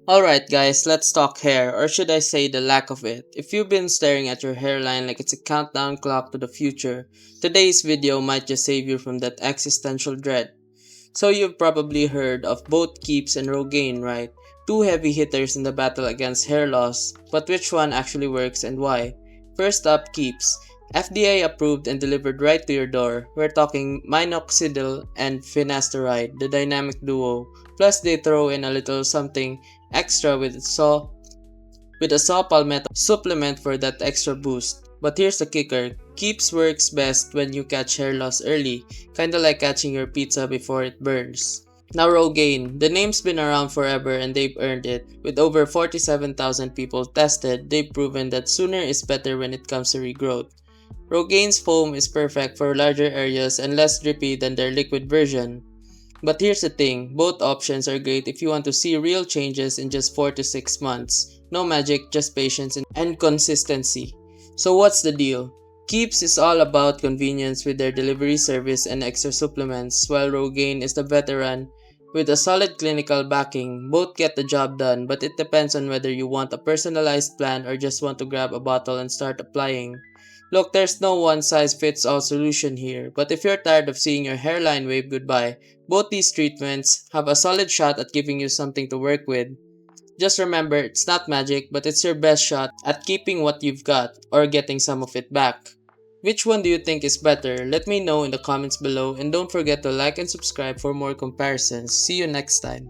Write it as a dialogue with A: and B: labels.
A: Alright guys, let's talk hair, or should I say the lack of it. If you've been staring at your hairline like it's a countdown clock to the future, today's video might just save you from that existential dread. So you've probably heard of both Keeps and Rogaine, right? Two heavy hitters in the battle against hair loss, but which one actually works and why? First up, Keeps. FDA approved and delivered right to your door. We're talking minoxidil and finasteride, the dynamic duo. Plus they throw in a little something extra with a saw palmetto supplement for that extra boost. But here's the kicker, Keeps works best when you catch hair loss early, kinda like catching your pizza before it burns. Now Rogaine, the name's been around forever and they've earned it. With over 47,000 people tested, they've proven that sooner is better when it comes to regrowth. Rogaine's foam is perfect for larger areas and less drippy than their liquid version. But here's the thing, both options are great if you want to see real changes in just 4 to 6 months. No magic, just patience and consistency. So what's the deal? Keeps is all about convenience with their delivery service and extra supplements, while Rogaine is the veteran with a solid clinical backing. Both get the job done, but it depends on whether you want a personalized plan or just want to grab a bottle and start applying. Look, there's no one size fits all solution here, but if you're tired of seeing your hairline wave goodbye, both these treatments have a solid shot at giving you something to work with. Just remember, it's not magic, but it's your best shot at keeping what you've got or getting some of it back. Which one do you think is better? Let me know in the comments below and don't forget to like and subscribe for more comparisons. See you next time.